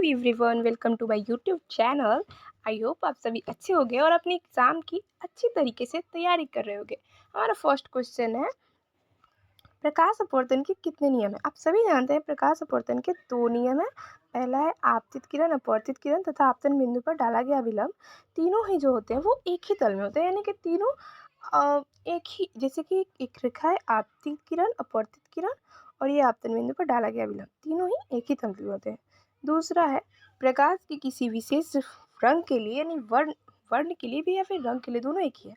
Everyone, welcome to my YouTube channel. I hope आप सभी अच्छे होंगे और अपनी एग्ज़ाम की अच्छी तरीके से तैयारी कर रहे होंगे। हमारा फर्स्ट क्वेश्चन है, प्रकाश अपवर्तन के कितने नियम हैं? आप सभी जानते हैं प्रकाश अपवर्तन के दो नियम हैं। पहला है आपतित किरण, अपवर्तित किरण तथा आपतन बिंदु पर डाला गया विलंब। तीनों ही जो होते हैं वो एक ही तल में होते हैं, यानी कि तीनों एक ही, जैसे कि एक रेखा है आपतित किरण, अपवर्तित किरण और ये आपतन बिंदु पर डाला गया विलंब, तीनों ही एक ही तल में होते हैं। दूसरा है प्रकाश के किसी विशेष रंग के लिए, यानी वर्ण वर्ण के लिए भी या फिर रंग के लिए, दोनों एक ही है।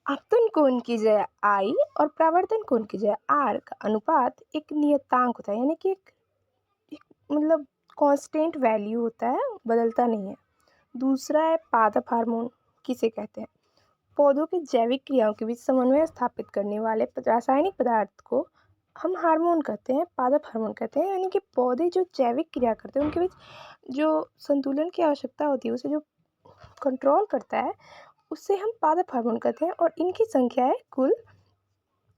आपतन कोण की जगह आई और परावर्तन कोण की जगह आर का अनुपात एक नियतांक होता है, यानी कि एक मतलब कांस्टेंट वैल्यू होता है, बदलता नहीं है। दूसरा है पादप हार्मोन किसे कहते हैं? पौधों की जैविक क्रियाओं के बीच समन्वय स्थापित करने वाले रासायनिक पदार्थ को हम हार्मोन कहते हैं, पादप हार्मोन कहते हैं। यानी कि पौधे जो जैविक क्रिया करते हैं उनके बीच जो संतुलन की आवश्यकता होती है, उसे जो कंट्रोल करता है, उससे हम पादप हार्मोन कहते हैं। और इनकी संख्या है कुल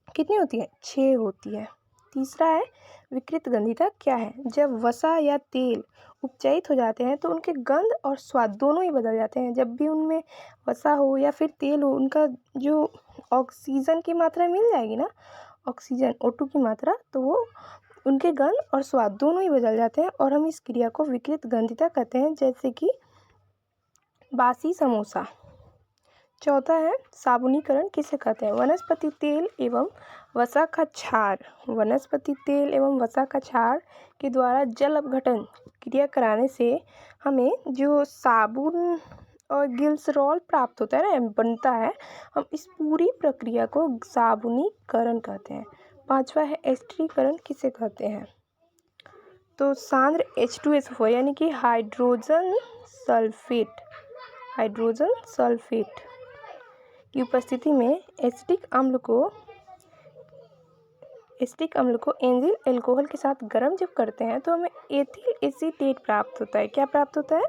कितनी होती है? 6 होती है। तीसरा है विकृत गंधिता क्या है? जब वसा या तेल उपचयित हो जाते हैं तो उनके गंध और स्वाद दोनों ही बदल जाते हैं। जब भी उनमें वसा हो या फिर तेल हो, उनका जो ऑक्सीजन की मात्रा मिल जाएगी ना, ऑक्सीजन O2 की मात्रा, तो वो उनके गंध और स्वाद दोनों ही बदल जाते हैं और हम इस क्रिया को विकृत गंधिता कहते हैं, जैसे कि बासी समोसा। चौथा है साबुनीकरण किसे कहते हैं? वनस्पति तेल एवं वसा का क्षार, वनस्पति तेल एवं वसा का क्षार के द्वारा जल अपघटन क्रिया कराने से हमें जो साबुन और ग्लिसरॉल प्राप्त होता है ना, बनता है, हम इस पूरी प्रक्रिया को साबुनीकरण कहते हैं। पांचवा है एस्टरीकरण किसे कहते हैं? तो सांद्र H2SO4 यानी कि हाइड्रोजन सल्फेट, हाइड्रोजन सल्फेट की उपस्थिति में एसिटिक अम्ल को एंजिल अल्कोहल के साथ गर्म जब करते हैं तो हमें एथिल एसीटेट प्राप्त होता है। क्या प्राप्त होता है?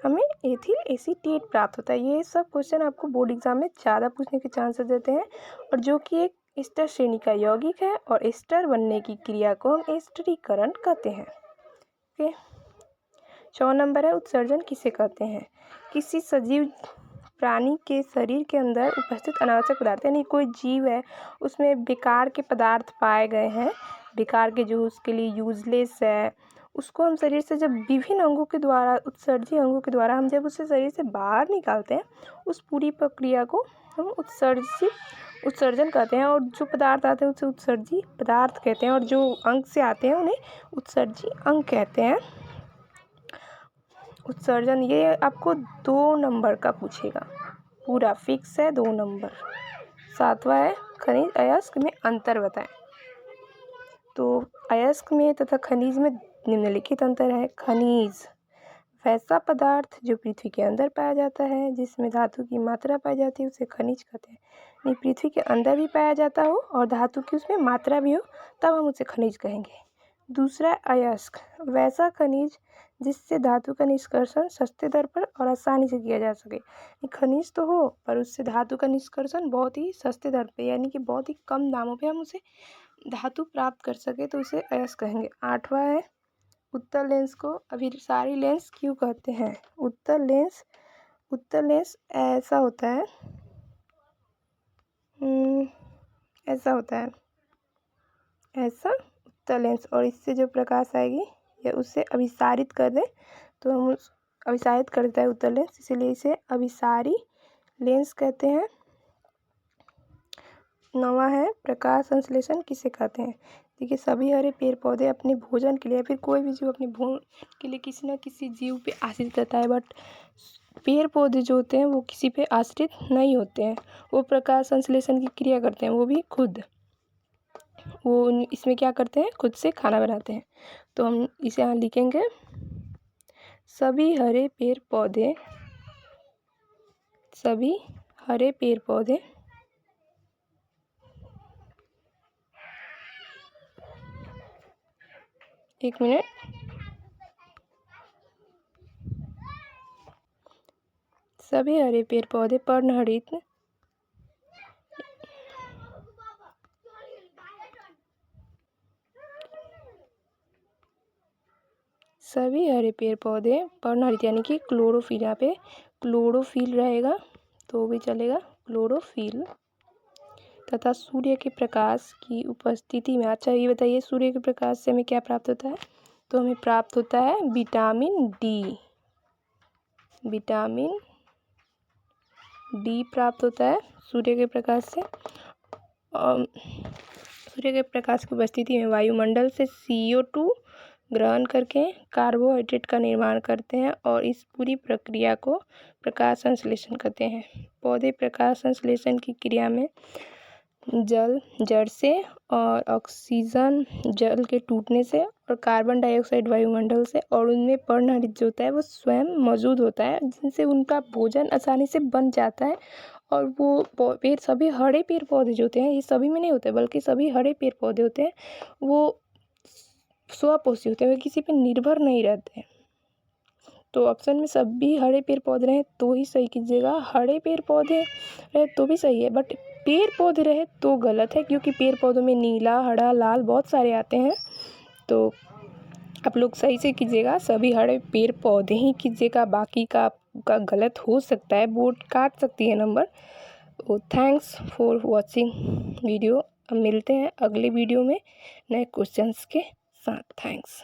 हमें एथिल एसीटेट प्राप्त होता है। ये सब क्वेश्चन आपको बोर्ड एग्जाम में ज़्यादा पूछने के चांसेस देते हैं, और जो कि एक एस्टर श्रेणी का यौगिक है, और एस्टर बनने की क्रिया को हम एस्टरीकरण कहते हैं। ओके, 4 नंबर है उत्सर्जन किसे कहते हैं? किसी सजीव प्राणी के शरीर के अंदर उपस्थित अनावश्यक पदार्थ, यानी कोई जीव है, उसमें बेकार के पदार्थ पाए गए हैं, बेकार के जो उसके लिए यूजलेस है, उसको हम शरीर से जब विभिन्न अंगों के द्वारा, उत्सर्जी अंगों के द्वारा हम जब उसे शरीर से बाहर निकालते हैं, उस पूरी प्रक्रिया को हम उत्सर्जन कहते हैं। और जो पदार्थ आते हैं उसे उत्सर्जी पदार्थ कहते हैं, और जो अंग से आते हैं उन्हें उत्सर्जी अंग कहते हैं। उत्सर्जन ये आपको 2 नंबर का पूछेगा, पूरा फिक्स है 2 नंबर। 7वां है खनिज अयस्क में अंतर बताएं। तो अयस्क में तथा खनिज में निम्नलिखित अंतर है। खनिज वैसा पदार्थ जो पृथ्वी के अंदर पाया जाता है, जिसमें धातु की मात्रा पाई जाती है, उसे खनिज कहते हैं। नहीं, पृथ्वी के अंदर भी पाया जाता हो और धातु की उसमें मात्रा भी हो, तब हम उसे खनिज कहेंगे। दूसरा अयस्क वैसा खनिज जिससे धातु का निष्कर्षण सस्ते दर पर और आसानी से किया जा सके। खनिज तो हो पर उससे धातु का निष्कर्षण बहुत ही सस्ते दर पे, यानी कि बहुत ही कम दामों पे हम उसे धातु प्राप्त कर सके, तो उसे अयस्क कहेंगे। 8वां है उत्तल लेंस को अभिसारी लेंस क्यों कहते हैं? उत्तल लेंस ऐसा होता है, ऐसा होता है, ऐसा उत्तल लेंस, और इससे जो प्रकाश आएगी या उससे अभिसारित कर दे तो हम उस अभिसारित कर देता है उत्तल लेंस, इसीलिए इसे अभिसारी लेंस कहते हैं। 9वां है प्रकाश संश्लेषण किसे कहते हैं? देखिए, सभी हरे पेड़ पौधे अपने भोजन के लिए, फिर कोई भी जीव अपने भोजन के लिए किसी न किसी जीव पे आश्रित रहता है, बट पेड़ पौधे जो होते हैं वो किसी पे आश्रित नहीं होते हैं, वो प्रकाश संश्लेषण की क्रिया करते हैं, वो भी खुद। वो इसमें क्या करते हैं? खुद से खाना बनाते हैं। तो हम इसे यहाँ लिखेंगे, सभी हरे पेड़ पौधे, सभी हरे पेड़ पौधे एक मिनट, सभी हरे पेड़ पौधे पर्णहरित सभी हरे पेड़ पौधे पर्णहरित यानी कि क्लोरोफिल, यहाँ पे क्लोरोफिल रहेगा तो भी चलेगा, क्लोरोफिल। तथा सूर्य के प्रकाश की उपस्थिति में, अच्छा ये बताइए सूर्य के प्रकाश से हमें क्या प्राप्त होता है? तो हमें प्राप्त होता है विटामिन डी, विटामिन डी प्राप्त होता है सूर्य के प्रकाश से। सूर्य के प्रकाश की उपस्थिति में वायुमंडल से CO2 ग्रहण करके कार्बोहाइड्रेट का निर्माण करते हैं और इस पूरी प्रक्रिया को प्रकाश संश्लेषण कहते हैं। पौधे प्रकाश संश्लेषण की क्रिया में जल जड़ से और ऑक्सीजन जल के टूटने से और कार्बन डाइऑक्साइड वायुमंडल से और उनमें पर्णहरित जो होता है वो स्वयं मौजूद होता है, जिनसे उनका भोजन आसानी से बन जाता है। और वो पेड़, सभी हरे पेड़ पौधे जो होते हैं, ये सभी में नहीं होते बल्कि सभी हरे पेड़ पौधे होते हैं वो स्वपोषी होते हैं, वे किसी पे निर्भर नहीं रहते। तो ऑप्शन में सभी हरे पेड़ पौधे रहे तो ही सही कीजिएगा, हरे पेड़ पौधे रहे तो भी सही है, बट पेड़ पौधे रहे तो गलत है, क्योंकि पेड़ पौधों में नीला, हरा, लाल बहुत सारे आते हैं। तो आप लोग सही से कीजिएगा, सभी हरे पेड़ पौधे ही कीजिएगा, बाकी का गलत हो सकता है, बोर्ड काट सकती है नंबर। तो थैंक्स फॉर वॉचिंग वीडियो। अब मिलते हैं अगले वीडियो में नए क्वेश्चंस के साथ। थैंक्स।